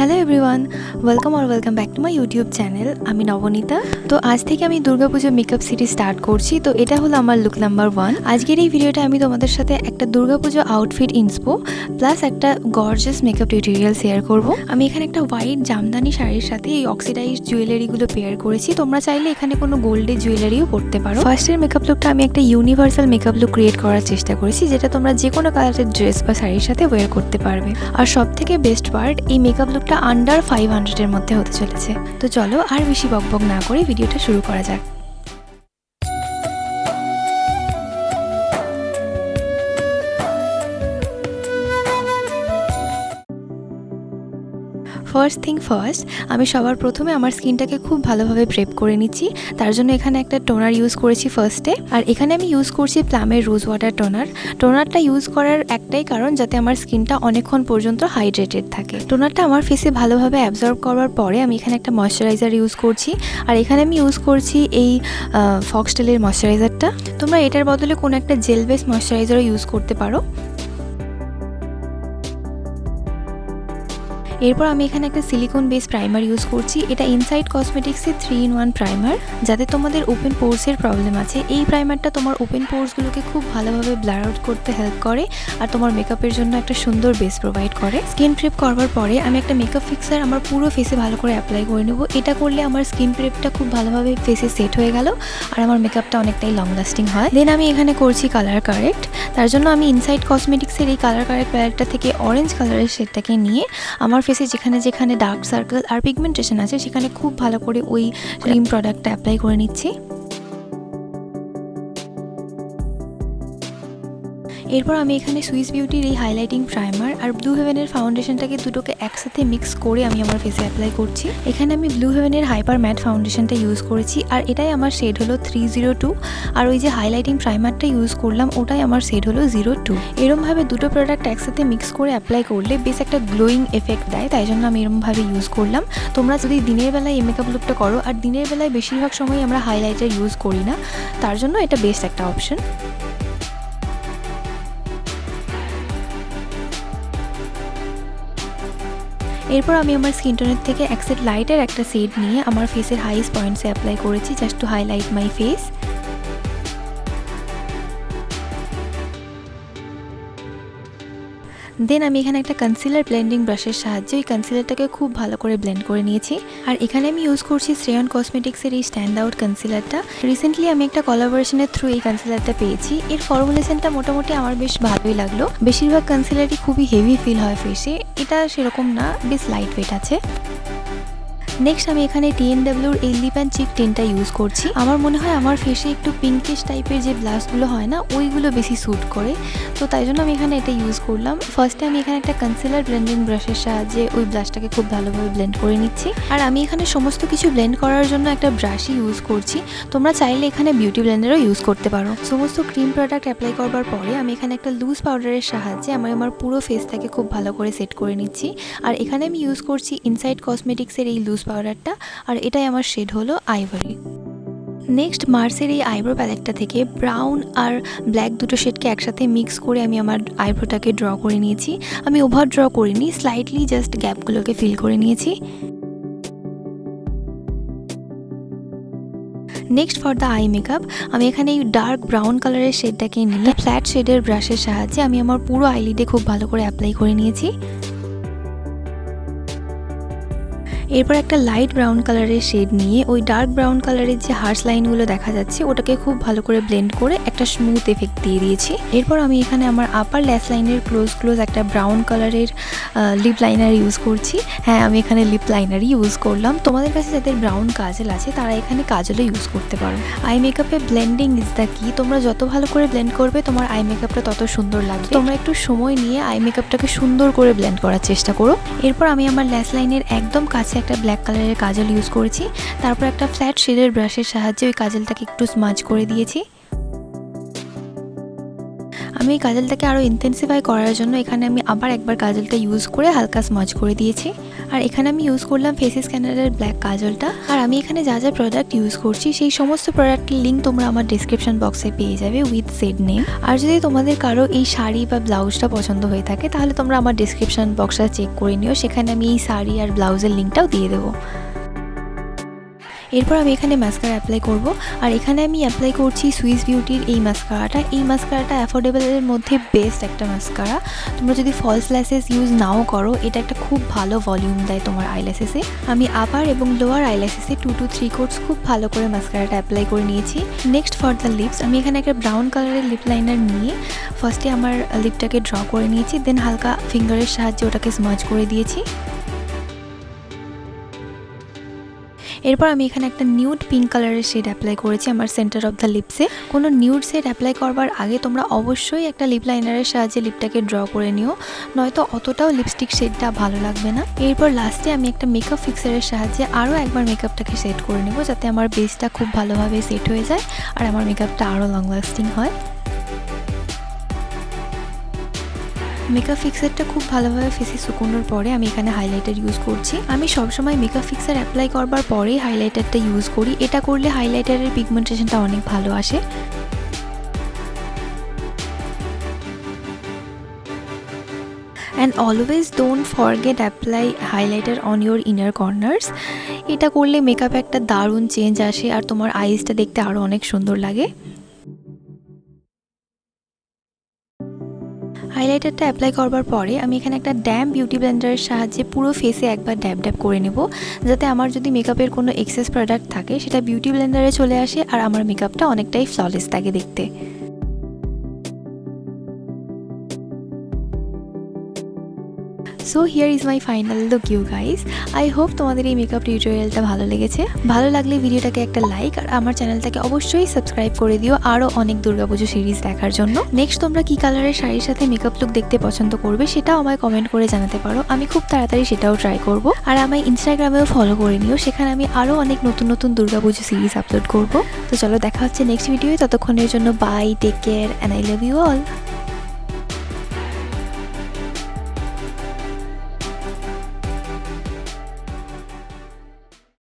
Hello everyone, welcome back to my YouTube channel আমি নবনীতা। তো আজ থেকে আমি দুর্গা পুজো মেকআপ সিরিজ স্টার্ট করছি। তো এটা হলো আমার লুক নাম্বার 1। আজকের এই ভিডিওটা আমি তোমাদের সাথে একটা দুর্গা পুজো আউটফিট ইন্সপো প্লাস একটা গর্জিয়াস মেকআপ টিউটোরিয়াল শেয়ার করব। আমি এখানে একটা হোয়াইট জামদানি শাড়ির সাথে এই অক্সিডাইজড জুয়েলারিগুলো পেয়ার করেছি। তোমরা চাইলে এখানে কোনো গোল্ডের জুয়েলারিও পরতে পারো। ফার্স্টের মেকআপ লুকটা আমি একটা ইউনিভার্সাল মেকআপ লুক ক্রিয়েট করার চেষ্টা করেছি, যেটা তোমরা যে কোনো কালারের ড্রেস বা শাড়ির সাথে ওয়্যার করতে পারবে। আর সব থেকে বেস্ট পার্ট, এই মেকআপ লুকটা আন্ডার 500 এর মধ্যে হতে চলেছে। তো চলো আর বেশি বকবক না করে ভিডিওটা শুরু করা যাক। ফার্স্ট থিং ফার্স্ট, আমি সবার প্রথমে আমার স্কিনটাকে খুব ভালোভাবে প্রেপ করে নিচ্ছি। তার জন্য এখানে একটা টোনার ইউজ করেছি ফার্স্টে। আর এখানে আমি ইউজ করছি প্লামের রোজ ওয়াটার টোনারটা ইউজ করার একটাই কারণ, যাতে আমার স্কিনটা অনেকক্ষণ পর্যন্ত হাইড্রেটেড থাকে। টোনারটা আমার ফেসে ভালোভাবে অ্যাবজর্ব করার পরে আমি এখানে একটা ময়েশ্চারাইজার ইউজ করছি। আর এখানে আমি ইউজ করছি এই ফক্সটেলের ময়েশ্চারাইজারটা। তোমরা এটার বদলে কোনো একটা জেল বেস ময়েশ্চারাইজারও ইউজ করতে পারো। এরপর আমি এখানে একটা সিলিকন বেস প্রাইমার ইউজ করছি। এটা ইনসাইড কসমেটিক্সের 3-in-1 প্রাইমার। যাতে তোমাদের ওপেন পোর্সের প্রবলেম আছে, এই প্রাইমারটা তোমার ওপেন পোর্সগুলোকে খুব ভালোভাবে ব্লার আউট করতে হেল্প করে আর তোমার মেকআপের জন্য একটা সুন্দর বেস প্রোভাইড করে। স্কিন প্রেপ করবার পরে আমি একটা মেকআপ ফিক্সার আমার পুরো ফেসে ভালো করে অ্যাপ্লাই করে নেব। এটা করলে আমার স্কিন প্রেপটা খুব ভালোভাবে ফেসে সেট হয়ে গেল আর আমার মেকআপটা অনেকটাই লং লাস্টিং হয়। দেন আমি এখানে করছি কালার কারেক্ট। তার জন্য আমি ইনসাইড কসমেটিক্সের এই কালার কারেক্ট প্যালেটটা থেকে অরেঞ্জ কালারের শেডটাকে নিয়ে আমার ফেসে যেখানে যেখানে ডার্ক সার্কেল আর পিগমেন্টেশন আছে সেখানে খুব ভালো করে ওই ক্রিম প্রোডাক্টটা অ্যাপ্লাই করে নিচ্ছি। এরপর আমি এখানে সুইস বিউটির এই হাইলাইটিং প্রাইমার আর ব্লু হেভেনের ফাউন্ডেশনটাকে দুটোকে একসাথে মিক্স করে আমি আমার ফেসে অ্যাপ্লাই করছি। এখানে আমি ব্লু হেভেনের হাইপার ম্যাট ফাউন্ডেশনটা ইউজ করেছি আর এটাই আমার শেড হলো 302। আর ওই যে হাইলাইটিং প্রাইমারটা ইউজ করলাম ওটাই আমার শেড হলো 02। এরমভাবে দুটো প্রোডাক্ট একসাথে মিক্স করে অ্যাপ্লাই করলে বেশ একটা গ্লোয়িং এফেক্ট দেয়, তাই জন্য আমি এরমভাবে ইউজ করলাম। তোমরা যদি দিনের বেলায় এই মেকআপ লুকটা করো, আর দিনের বেলায় বেশিরভাগ সময় আমরা হাইলাইটার ইউজ করি না, তার জন্য এটা বেস্ট একটা অপশন। এরপর আমি আমার স্কিন টোনের থেকে অ্যাক্সেট লাইটের একটা শেড নিয়ে আমার ফেসের হাইস্ট পয়েন্টসে অ্যাপ্লাই করেছি, just to highlight my face. Then আমি এখানে একটা কনসিলার ব্লেন্ডিং ব্রাশের সাহায্যে ওই কনসিলারটাকে খুব ভালো করে ব্লেন্ড করে নিয়েছি। আর এখানে আমি ইউজ করছি শ্রেয়ন কসমেটিক্সের এই স্ট্যান্ড আউট কনসিলারটা। রিসেন্টলি আমি একটা কোলাবোরেশনের থ্রু এই কনসিলারটা পেয়েছি। এর ফর্মুলেশনটা মোটামুটি আমার বেশ ভালোই লাগলো। বেশিরভাগ কনসিলারই খুবই হেভি ফিল হয় ফেসে, এটা সেরকম না, বেশ লাইট ওয়েট আছে। নেক্সট আমি এখানে TNWর এই লিপ অ্যান্ড চিক টিনটা ইউজ করছি। আমার মনে হয় আমার ফেসে একটু পিঙ্কিশ টাইপের যে ব্লাশগুলো হয় না, ওইগুলো বেশি স্যুট করে, তো তাই জন্য আমি এখানে এটা ইউজ করলাম। ফার্স্টে আমি এখানে একটা কনসিলার ব্লেন্ডিং ব্রাশের সাহায্যে ওই ব্লাশটাকে খুব ভালোভাবে ব্লেন্ড করে নিচ্ছি। আর আমি এখানে সমস্ত কিছু ব্লেন্ড করার জন্য একটা ব্রাশই ইউজ করছি। তোমরা চাইলে এখানে বিউটি ব্লেন্ডারও ইউজ করতে পারো। সমস্ত ক্রিম প্রোডাক্ট অ্যাপ্লাই করবার পরে আমি এখানে একটা লুজ পাউডারের সাহায্যে আমার পুরো ফেসটাকে খুব ভালো করে সেট করে নিচ্ছি। আর এখানে আমি ইউজ করছি ইনসাইড কসমেটিক্সের এই লুজ পাউডারটা, আর এটাই আমার শেড হলো আইভরি। নেক্সট মার্সের এই আইব্রো প্যালেটটা থেকে ব্রাউন আর ব্ল্যাক দুটো শেডকে একসাথে মিক্স করে আমি আমার আইব্রোটাকে ড্র করে নিয়েছি। আমি ওভার ড্র করিনি, স্লাইটলি জাস্ট গ্যাপগুলোকে ফিল করে নিয়েছি। Next for the eye makeup, আমি এখানে এই ডার্ক ব্রাউন কালারের শেডটাকে নিয়ে ফ্ল্যাট শেডের ব্রাশের সাহায্যে আমি আমার পুরো আইলিডে খুব ভালো করে অ্যাপ্লাই করে নিয়েছি। এরপর একটা লাইট ব্রাউন কালারের শেড নিয়ে ওই ডার্ক ব্রাউন কালারের যে হার্শ লাইনগুলো দেখা যাচ্ছে ওটাকে খুব ভালো করে ব্লেন্ড করে একটা স্মুথ এফেক্ট দিয়ে দিয়েছি। এরপর আমি এখানে আমার আপার ল্যাশ লাইনের ক্লোজ একটা ব্রাউন কালারের লিপ লাইনার ইউজ করছি। হ্যাঁ, আমি এখানে লিপ লাইনারই ইউজ করলাম। তোমাদের কাছে যাদের ব্রাউন কাজল আছে তারা এখানে কাজলও ইউজ করতে পারো। আই মেকআপে ব্লেন্ডিং ইজ দ্য কি। তোমরা যত ভালো করে ব্লেন্ড করবে তোমার আই মেকআপটা তত সুন্দর লাগবে। তোমরা একটু সময় নিয়ে আই মেকআপটাকে সুন্দর করে ব্লেন্ড করার চেষ্টা করো। এরপর আমি আমার ল্যাশ লাইনের একদম কাছে একটা ব্ল্যাক কালারের কাজল ইউজ করেছি। তারপর একটা ফ্ল্যাট শেডের ব্রাশের সাহায্যে ওই কাজলটাকে একটু স্মাজ করে দিয়েছি। আমি এই কাজলটাকে আরও ইন্টেন্সিফাই করার জন্য এখানে আমি আবার একবার কাজলটা ইউজ করে হালকা স্মাজ করে দিয়েছি। আর এখানে আমি ইউজ করলাম ফেস স্ক্যানারের ব্ল্যাক কাজলটা। আর আমি এখানে যা যা প্রোডাক্ট ইউজ করছি সেই সমস্ত প্রোডাক্টের লিঙ্ক তোমরা আমার ডিসক্রিপশন বক্সে পেয়ে যাবে উইথ সেড নেম। আর যদি তোমাদের কারো এই শাড়ি বা ব্লাউজটা পছন্দ হয়ে থাকে তাহলে তোমরা আমার ডিসক্রিপশন বক্সটা চেক করে নিও, সেখানে আমি এই শাড়ি আর ব্লাউজের লিঙ্কটাও দিয়ে দেবো। এরপর আমি এখানে মাস্কারা অ্যাপ্লাই করব। আর এখানে আমি অ্যাপ্লাই করছি সুইস বিউটির এই মাস্কারাটা। এই মাস্কারাটা অ্যাফোর্ডেবলের মধ্যে বেস্ট একটা মাস্কারা। তোমরা যদি ফলস ল্যাশেস ইউজ নাও করো, এটা একটা খুব ভালো ভলিউম দেয় তোমার আইল্যাশেসে। আমি আপার এবং লোয়ার আইল্যাশেসে 2 to 3 কোটস খুব ভালো করে মাস্কারাটা অ্যাপ্লাই করে নিয়েছি। নেক্সট ফর দ্য লিপস, আমি এখানে একটা ব্রাউন কালারের লিপ লাইনার নিয়ে ফার্স্টে আমার লিপটাকে ড্র করে নিয়েছি, দেন হালকা ফিঙ্গারের সাহায্যে ওটাকে স্মাজ করে দিয়েছি। এরপর আমি এখানে একটা নিউড পিঙ্ক কালারের শেড অ্যাপ্লাই করেছি আমার সেন্টার অফ দ্য লিপসে। কোনো নিউড শেড অ্যাপ্লাই করবার আগে তোমরা অবশ্যই একটা লিপ লাইনারের সাহায্যে লিপটাকে ড্র করে নিও, নয়তো অতটাও লিপস্টিক শেডটা ভালো লাগবে না। এরপর লাস্টে আমি একটা মেকআপ ফিক্সারের সাহায্যে আরও একবার মেকআপটাকে সেট করে নেব, যাতে আমার বেসটা খুব ভালোভাবে সেট হয়ে যায় আর আমার মেকআপটা আরও লং লাস্টিং হয়। মেকআপ ফিক্সারটা খুব ভালোভাবে ফেসে শুকোনোর পরে আমি এখানে হাইলাইটার ইউজ করছি। আমি সবসময় মেকআপ ফিক্সার অ্যাপ্লাই করবার পরেই হাইলাইটারটা ইউজ করি, এটা করলে হাইলাইটারের পিগমেন্টেশনটা অনেক ভালো আসে। And always don't forget apply highlighter on your inner corners. এটা করলে মেকআপে একটা দারুণ চেঞ্জ আসে আর তোমার আইসটা দেখতে আরও অনেক সুন্দর লাগে। হাইলাইটারটা অ্যাপ্লাই করবার পরে আমি এখানে একটা ড্যাম বিউটি ব্লেন্ডারের সাহায্যে পুরো ফেসে একবার ড্যাব ড্যাব করে নেব, যাতে আমার যদি মেকআপের কোনো এক্সেস প্রোডাক্ট থাকে সেটা বিউটি ব্লেন্ডারে চলে আসে আর আমার মেকআপটা অনেকটাই ফ্ললেস থাকে দেখতে। So here is my final look you guys. I hope তোমাদের এই মেকআপ টিউটোরিয়ালটা ভালো লেগেছে। ভালো লাগলে ভিডিওটাকে একটা লাইক আর আমার চ্যানেলটাকে অবশ্যই সাবস্ক্রাইব করে দিও আরও অনেক দুর্গাপুজো সিরিজ দেখার জন্য। নেক্সট তোমরা কী কালারের শাড়ির সাথে মেকআপ লুক দেখতে পছন্দ করবে সেটাও আমায় কমেন্ট করে জানাতে পারো, আমি খুব তাড়াতাড়ি সেটাও ট্রাই করব। আর আমায় ইনস্টাগ্রামেও ফলো করে নিও, সেখানে আমি আরও অনেক নতুন নতুন দুর্গাপুজো সিরিজ আপলোড করব। তো চলো দেখা হচ্ছে নেক্সট ভিডিওয়ে, ততক্ষণের জন্য bye, take care and I love you all.